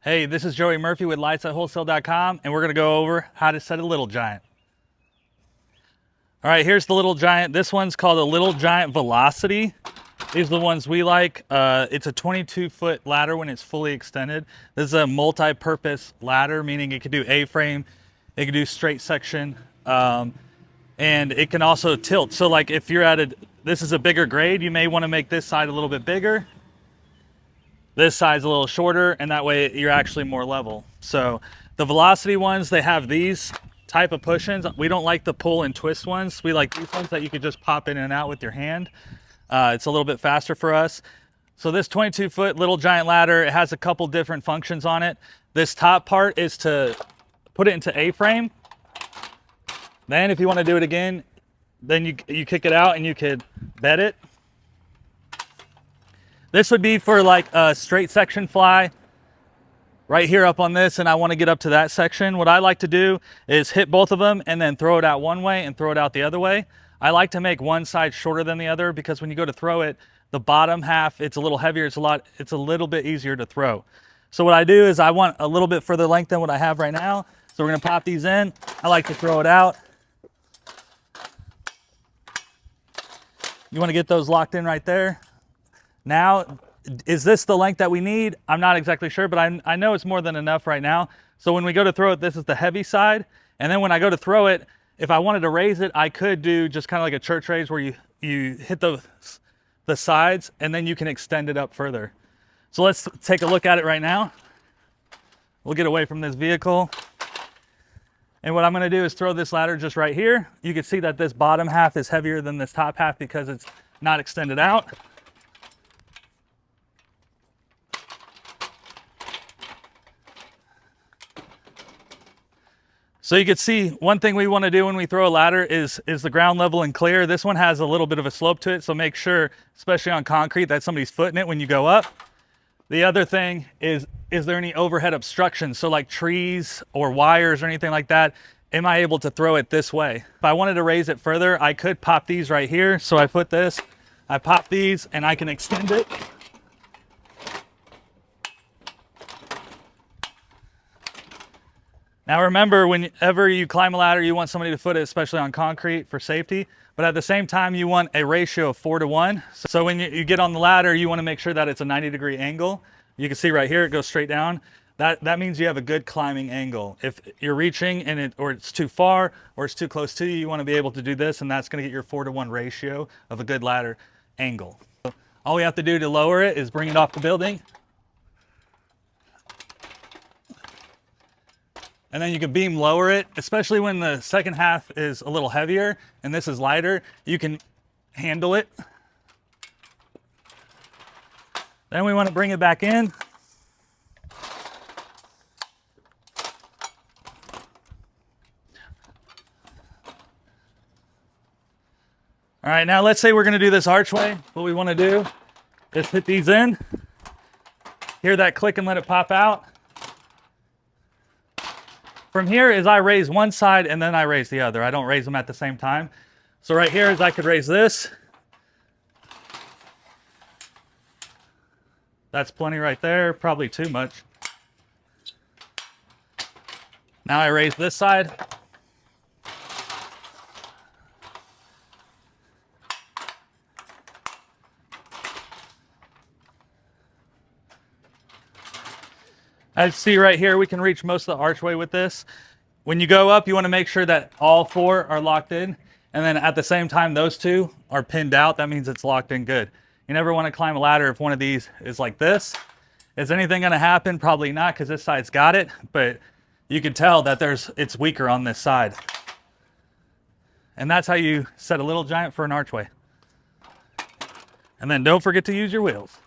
Hey, this is Joey Murphy with lightsatwholesale.com, and we're going to go over how to set a Little Giant. All right, here's the Little Giant. This one's called a Little Giant Velocity. These are the ones we like. It's a 22-foot ladder when it's fully extended. This is a multi-purpose ladder, meaning it can do A-frame, it can do straight section, and it can also tilt. So like if you're this is a bigger grade, you may want to make this side a little bit bigger. This side's a little shorter, and that way you're actually more level. So the Velocity ones, they have these type of push-ins. We don't like the pull and twist ones. We like these ones that you could just pop in and out with your hand. It's a little bit faster for us. So this 22-foot Little Giant ladder, it has a couple different functions on it. This top part is to put it into A-frame. Then if you want to do it again, then you kick it out and you could bed it. This would be for like a straight section fly right here up on this, and I want to get up to that section. What I like to do is hit both of them and then throw it out one way and throw it out the other way. I like to make one side shorter than the other because when you go to throw it, the bottom half, it's a little heavier, it's a little bit easier to throw. So what I do is I want a little bit further length than what I have right now. So we're gonna pop these in. I like to throw it out. You wanna get those locked in right there. Now, is this the length that we need? I'm not exactly sure, but I know it's more than enough right now. So when we go to throw it, this is the heavy side. And then when I go to throw it, if I wanted to raise it, I could do just kind of like a church raise where you hit the sides and then you can extend it up further. So let's take a look at it right now. We'll get away from this vehicle. And what I'm gonna do is throw this ladder just right here. You can see that this bottom half is heavier than this top half because it's not extended out. So you can see one thing we want to do when we throw a ladder is the ground level and clear. This one has a little bit of a slope to it, so make sure, especially on concrete, that somebody's foot in it when you go up. The other thing is there any overhead obstruction? So like trees or wires or anything like that, am I able to throw it this way? If I wanted to raise it further, I could pop these right here. So I put this, I pop these, and I can extend it. Now remember, whenever you climb a ladder, you want somebody to foot it, especially on concrete for safety. But at the same time, you want a ratio of 4 to 1. So when you get on the ladder, you want to make sure that it's a 90-degree angle. You can see right here, it goes straight down. That means you have a good climbing angle. If you're reaching and or it's too far or it's too close to you, you want to be able to do this, and that's going to get your 4 to 1 ratio of a good ladder angle. So all we have to do to lower it is bring it off the building. And then you can beam lower it, especially when the second half is a little heavier and this is lighter, you can handle it. Then we want to bring it back in. All right, now let's say we're going to do this archway. What we want to do is hit these in, hear that click and let it pop out. From here is I raise one side and then I raise the other. I don't raise them at the same time. So right here is I could raise this. That's plenty right there, probably too much. Now I raise this side. As you see right here, we can reach most of the archway with this. When you go up, you want to make sure that all 4 are locked in. And then at the same time, those 2 are pinned out. That means it's locked in good. You never want to climb a ladder if one of these is like this. Is anything going to happen? Probably not, because this side's got it. But you can tell that it's weaker on this side. And that's how you set a Little Giant for an archway. And then don't forget to use your wheels.